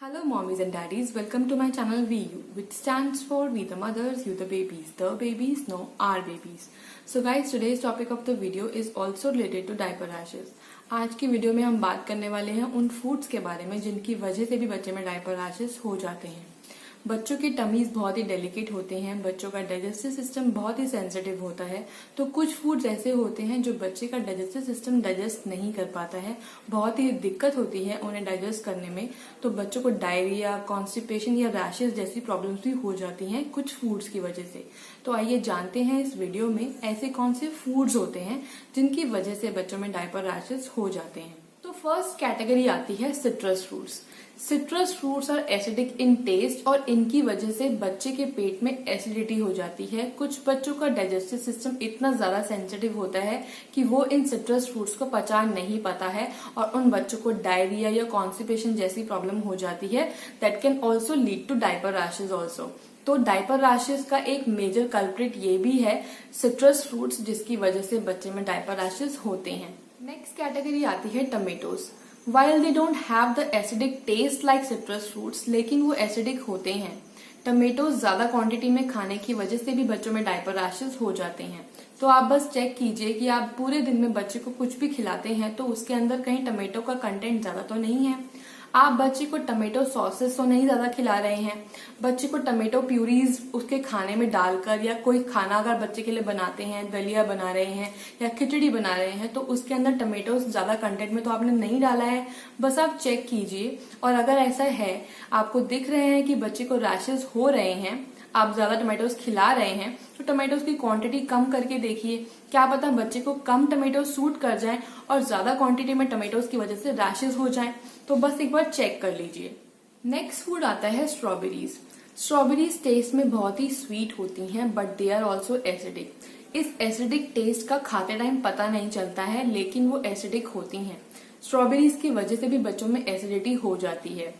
Hello mommies and daddies, welcome to my channel VU, which stands for We the Mothers, You the Babies. The babies, no, our babies. So guys, today's topic of the video is also related to diaper rashes. आज की video में हम बात करने वाले हैं उन foods के बारे में जिनकी वजह से भी बच्चे में डायपर रैशेस हो जाते हैं। बच्चों की टमीज बहुत ही डेलिकेट होते हैं, बच्चों का डाइजेस्टिव सिस्टम बहुत ही सेंसिटिव होता है, तो कुछ फूड्स ऐसे होते हैं जो बच्चे का डाइजेस्टिव सिस्टम डाइजेस्ट नहीं कर पाता है, बहुत ही दिक्कत होती है उन्हें डाइजेस्ट करने में। तो बच्चों को डायरिया, कॉन्स्टिपेशन या रैशेस जैसी प्रॉब्लम्स भी हो जाती हैं कुछ फूड्स की वजह से। तो आइए जानते हैं इस वीडियो में ऐसे कौन से फूड्स होते हैं जिनकी वजह से बच्चों में डायपर रैशेस हो जाते हैं। तो फर्स्ट कैटेगरी आती है citrus fruits. Citrus fruits are acidic in taste और इनकी वजह से बच्चे के पेट में एसिडिटी हो जाती है। कुछ बच्चों का डाइजेस्टिव सिस्टम इतना ज्यादा सेंसिटिव होता है कि वो इन सिट्रस फ्रूट्स को पचा नहीं पाता है और उन बच्चों को डायरिया या कॉन्स्टिपेशन जैसी प्रॉब्लम हो जाती है। That can also lead to diaper rashes also. तो डायपर रैशेज का एक मेजर कल्प्रिट ये भी है सिट्रस फ्रूट्स, जिसकी वजह से बच्चे में डायपर रैशेज होते हैं। नेक्स्ट कैटेगरी आती है tomatoes. While they don't have the acidic taste like citrus fruits, लेकिन वो एसिडिक होते हैं। टमेटोज ज्यादा क्वांटिटी में खाने की वजह से भी बच्चों में डायपर रैशेस हो जाते हैं। तो आप बस चेक कीजिए कि आप पूरे दिन में बच्चे को कुछ भी खिलाते हैं तो उसके अंदर कहीं टमेटो का कंटेंट ज्यादा तो नहीं है। आप बच्चे को टमेटो सॉसेस तो नहीं ज्यादा खिला रहे हैं। बच्चे को टमेटो प्यूरीज उसके खाने में डालकर या कोई खाना अगर बच्चे के लिए बनाते हैं, दलिया बना रहे हैं या खिचड़ी बना रहे हैं, तो उसके अंदर टमेटोज ज्यादा कंटेंट में तो आपने नहीं डाला है। बस आप चेक कीजिए और अगर ऐसा है, आपको दिख रहे हैं कि बच्चे को रैशेज हो रहे हैं, आप ज्यादा टमाटोज खिला रहे हैं, तो टमाटोज की क्वांटिटी कम करके देखिए। क्या पता बच्चे को कम टमाटो सूट कर जाए और ज्यादा क्वांटिटी में टमाटोज की वजह से रैशेज हो जाए। तो बस एक बार चेक कर लीजिए। नेक्स्ट फूड आता है स्ट्रॉबेरीज। स्ट्रॉबेरीज टेस्ट में बहुत ही स्वीट होती हैं, but they are also acidic. इस एसिडिक टेस्ट का खाते टाइम पता नहीं चलता है, लेकिन वो एसिडिक होती हैं। स्ट्रॉबेरीज की वजह से भी बच्चों में एसिडिटी हो जाती है।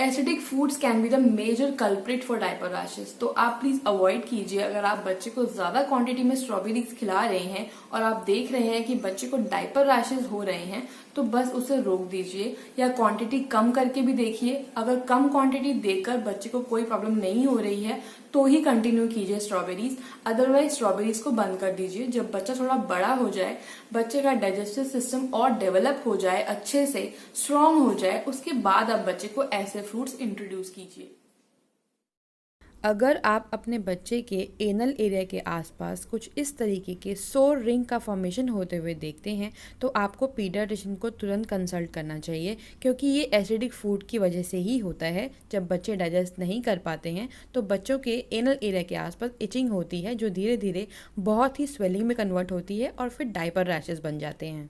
Acidic foods can be the major culprit for diaper rashes. तो आप प्लीज अवॉइड कीजिए। अगर आप बच्चे को ज्यादा क्वांटिटी में स्ट्रॉबेरीज खिला रहे हैं और आप देख रहे हैं कि बच्चे को डायपर रैशेस हो रहे हैं, तो बस उसे रोक दीजिए या क्वांटिटी कम करके भी देखिए। अगर कम क्वांटिटी देकर बच्चे को कोई प्रॉब्लम नहीं हो रही है तो ही कंटिन्यू कीजिए स्ट्रॉबेरीज, अदरवाइज स्ट्रॉबेरीज को बंद कर दीजिए। जब बच्चा थोड़ा बड़ा हो जाए, बच्चे का डाइजेस्टिव सिस्टम और डेवलप हो जाए, अच्छे से स्ट्रांग हो जाए, उसके बाद आप बच्चे को ऐसे फ्रूट्स इंट्रोड्यूस कीजिए। अगर आप अपने बच्चे के एनल एरिया के आसपास कुछ इस तरीके के सोर रिंग का फॉर्मेशन होते हुए देखते हैं तो आपको पीडियाट्रिशियन को तुरंत कंसल्ट करना चाहिए, क्योंकि ये एसिडिक फूड की वजह से ही होता है। जब बच्चे डाइजेस्ट नहीं कर पाते हैं तो बच्चों के एनल एरिया के आसपास इचिंग होती है, जो धीरे धीरे बहुत ही स्वेलिंग में कन्वर्ट होती है और फिर डायपर रैशेस बन जाते हैं।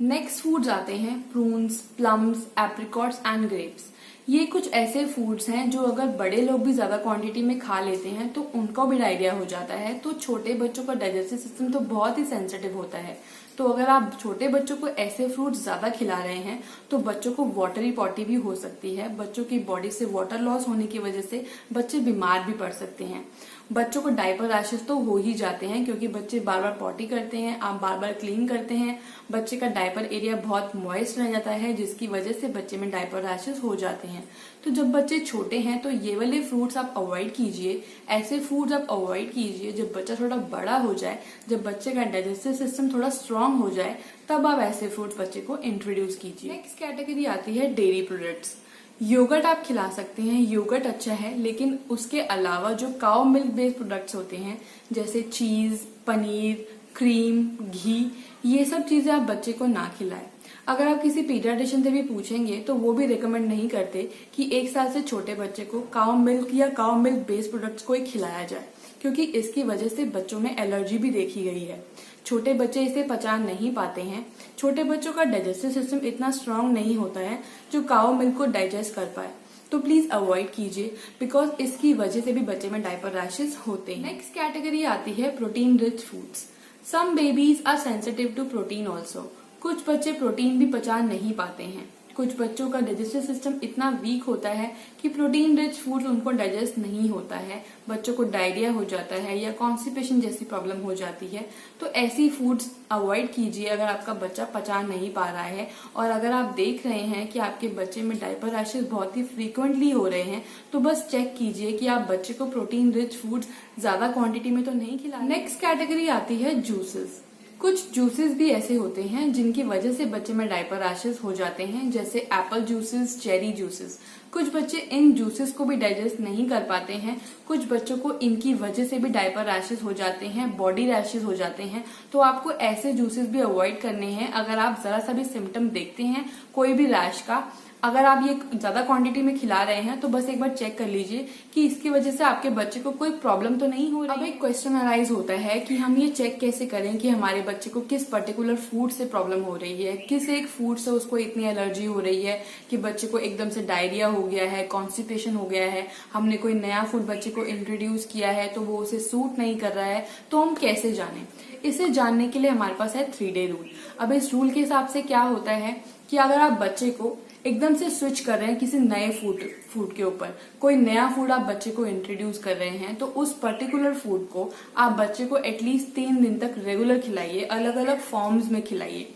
नेक्स्ट फूड्स आते हैं prunes, plums, apricots and grapes. ये कुछ ऐसे फूड्स हैं जो अगर बड़े लोग भी ज्यादा क्वांटिटी में खा लेते हैं तो उनको भी डायरिया हो जाता है। तो छोटे बच्चों का डाइजेस्टिव सिस्टम तो बहुत ही सेंसिटिव होता है। तो अगर आप छोटे बच्चों को ऐसे फ्रूट्स ज्यादा खिला रहे हैं तो बच्चों को वाटरी पॉटी भी हो सकती है। बच्चों की बॉडी से वाटर लॉस होने की वजह से बच्चे बीमार भी पड़ सकते हैं। बच्चों को डायपर रैशेस तो हो ही जाते हैं क्योंकि बच्चे बार बार पॉटी करते हैं, आप बार बार क्लीन करते हैं, बच्चे का डायपर एरिया बहुत मॉइस्ट रह जाता है, जिसकी वजह से बच्चे में डायपर रैशेस हो जाते हैं। तो जब बच्चे छोटे हैं तो ये वाले फ्रूट्स आप अवॉइड कीजिए। ऐसे फूड्स आप अवॉइड कीजिए। जब बच्चा थोड़ा बड़ा हो जाए, जब बच्चे का डाइजेस्टिव सिस्टम थोड़ा स्ट्रांग हो जाए, तब आप ऐसे फ्रूट्स बच्चे को इंट्रोड्यूस कीजिए। नेक्स्ट कैटेगरी आती है डेयरी प्रोडक्ट्स। योगर्ट आप खिला सकते हैं, योगर्ट अच्छा है, लेकिन उसके अलावा जो काउ मिल्क बेस्ड प्रोडक्ट्स होते हैं जैसे चीज, पनीर, क्रीम, घी, ये सब चीजें आप बच्चे को ना खिलाएं। अगर आप किसी पीडियाट्रिशियन से भी पूछेंगे तो वो भी रिकमेंड नहीं करते कि 1 साल से छोटे बच्चे को काउ मिल्क या काउ मिल्क बेस्ड प्रोडक्ट्स को ही खिलाया जाए, क्योंकि इसकी वजह से बच्चों में एलर्जी भी देखी गई है। छोटे बच्चे इसे पचा नहीं पाते हैं। छोटे बच्चों का डाइजेस्टिव सिस्टम इतना स्ट्रांग नहीं होता है जो काउ मिल्क को डाइजेस्ट कर पाए। तो प्लीज अवॉइड कीजिए, बिकॉज इसकी वजह से भी बच्चे में डायपर रैशेस होते हैं। नेक्स्ट कैटेगरी आती है protein rich foods. Some babies are sensitive to protein also. कुछ बच्चे प्रोटीन भी पचा नहीं पाते हैं। कुछ बच्चों का डाइजेस्टिव सिस्टम इतना वीक होता है कि प्रोटीन रिच फूड उनको डाइजेस्ट नहीं होता है, बच्चों को डायरिया हो जाता है या कॉन्स्टिपेशन जैसी प्रॉब्लम हो जाती है। तो ऐसी फूड्स अवॉइड कीजिए अगर आपका बच्चा पचा नहीं पा रहा है। और अगर आप देख रहे हैं कि आपके बच्चे में डायपर रैशेस बहुत ही फ्रीक्वेंटली हो रहे हैं तो बस चेक कीजिए कि आप बच्चे को प्रोटीन रिच फूड्स ज्यादा क्वांटिटी में तो नहीं खिला। नेक्स्ट कैटेगरी आती है जूसेस। कुछ जूसेस भी ऐसे होते हैं जिनकी वजह से बच्चे में डायपर रैशेस हो जाते हैं, जैसे एप्पल जूसेस, चेरी जूसेस। कुछ बच्चे इन जूसेस को भी डाइजेस्ट नहीं कर पाते हैं, कुछ बच्चों को इनकी वजह से भी डायपर रैशेस हो जाते हैं, बॉडी रैशेस हो जाते हैं। तो आपको ऐसे जूसेस भी अवॉइड करने हैं। अगर आप जरा सा भी सिम्टम देखते हैं कोई भी रैश का, अगर आप ये ज्यादा क्वांटिटी में खिला रहे हैं तो बस एक बार चेक कर लीजिए कि इसकी वजह से आपके बच्चे को कोई प्रॉब्लम तो नहीं हो रही। अब एक क्वेश्चन अराइज होता है कि हम ये चेक कैसे करें कि हमारे बच्चे को किस पर्टिकुलर फूड से प्रॉब्लम हो रही है, किस एक फूड से उसको इतनी एलर्जी हो रही है कि बच्चे को एकदम से डायरिया हो गया है, कॉन्स्टिपेशन हो गया है, हमने कोई नया फूड बच्चे को इंट्रोड्यूस किया है तो वो उसे सूट नहीं कर रहा है। तो हम कैसे जाने? इसे जानने के लिए हमारे पास है 3 डे रूल। अब इस रूल के हिसाब से क्या होता है कि अगर आप बच्चे को एकदम से स्विच कर रहे हैं किसी नए फूड के ऊपर, कोई नया फूड आप बच्चे को इंट्रोड्यूस कर रहे हैं, तो उस पर्टिकुलर फूड को आप बच्चे को एटलीस्ट 3 दिन तक रेगुलर खिलाइए, अलग अलग फॉर्म्स में खिलाइए।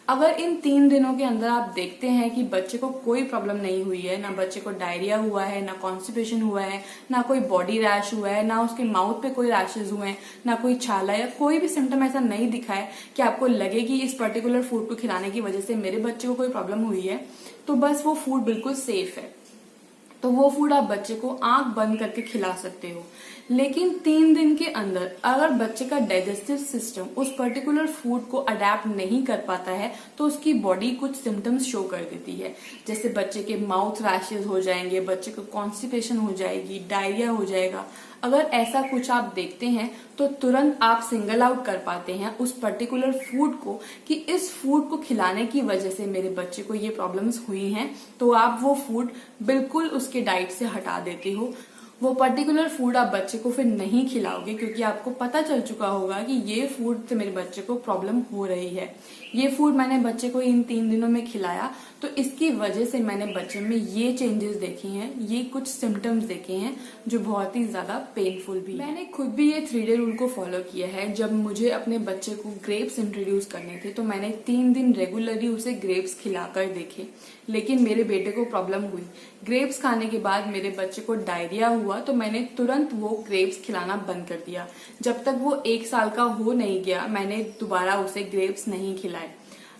अगर इन 3 दिनों के अंदर आप देखते हैं कि बच्चे को कोई प्रॉब्लम नहीं हुई है, ना बच्चे को डायरिया हुआ है, ना कॉन्स्टिपेशन हुआ है, ना कोई बॉडी रैश हुआ है, ना उसके माउथ पे कोई रैशेज हुए हैं, ना कोई छाला या कोई भी सिम्टम ऐसा नहीं दिखा है कि आपको लगे कि इस पर्टिकुलर फूड को खिलाने की वजह से मेरे बच्चे को कोई प्रॉब्लम हुई है, तो बस वो फूड बिल्कुल सेफ है। तो वो फूड आप बच्चे को आंख बंद करके खिला सकते हो। लेकिन 3 दिन के अंदर अगर बच्चे का डाइजेस्टिव सिस्टम उस पर्टिकुलर फूड को अडेप्ट नहीं कर पाता है तो उसकी बॉडी कुछ सिम्टम्स शो कर देती है, जैसे बच्चे के माउथ रैशेज हो जाएंगे, बच्चे को कॉन्स्टिपेशन हो जाएगी, डायरिया हो जाएगा। अगर ऐसा कुछ आप देखते हैं तो तुरंत आप सिंगल आउट कर पाते हैं उस पर्टिकुलर फूड को कि इस फूड को खिलाने की वजह से मेरे बच्चे को ये प्रॉब्लम्स हुई हैं, तो आप वो फूड बिल्कुल उसके डाइट से हटा देते हो। वो पर्टिकुलर फूड आप बच्चे को फिर नहीं खिलाओगे क्योंकि आपको पता चल चुका होगा कि ये फूड से मेरे बच्चे को प्रॉब्लम हो रही है, ये फूड मैंने बच्चे को इन 3 दिनों में खिलाया तो इसकी वजह से मैंने बच्चे में ये चेंजेस देखे हैं, ये कुछ सिम्टम्स देखे हैं जो बहुत ही ज्यादा पेनफुल भी। मैंने खुद भी ये 3 डे रूल को फॉलो किया है। जब मुझे अपने बच्चे को ग्रेप्स इंट्रोड्यूस करने थे तो मैंने 3 दिन रेगुलरली उसे ग्रेप्स खिलाकर देखे, लेकिन मेरे बेटे को प्रॉब्लम हुई। ग्रेप्स खाने के बाद मेरे बच्चे को डायरिया हुआ तो मैंने तुरंत वो ग्रेप्स खिलाना बंद कर दिया। जब तक वो 1 साल का हो नहीं गया मैंने दोबारा उसे ग्रेप्स नहीं खिलाए।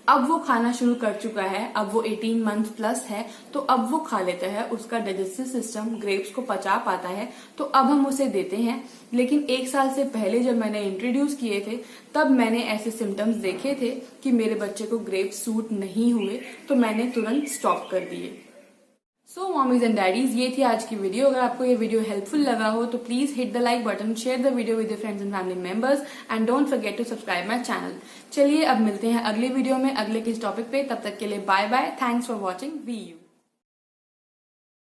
अब वो खाना शुरू कर चुका है, अब वो 18 मंथ प्लस है तो अब वो खा लेता है, उसका डाइजेस्टिव सिस्टम ग्रेप्स को पचा पाता है तो अब हम उसे देते हैं। लेकिन 1 साल से पहले जब मैंने इंट्रोड्यूस किए थे तब मैंने ऐसे सिम्टम्स देखे थे कि मेरे बच्चे को ग्रेप्स सूट नहीं हुए तो मैंने तुरंत स्टॉप कर दिए। सो मॉमीज एंड डैडीज, ये थी आज की वीडियो। अगर आपको ये वीडियो हेल्पफुल लगा हो तो please hit the like button, share the video with your friends and family members and don't forget to subscribe my channel. चलिए अब मिलते हैं अगले वीडियो में अगले किस टॉपिक पे, तब तक के लिए bye bye. Thanks for watching we you.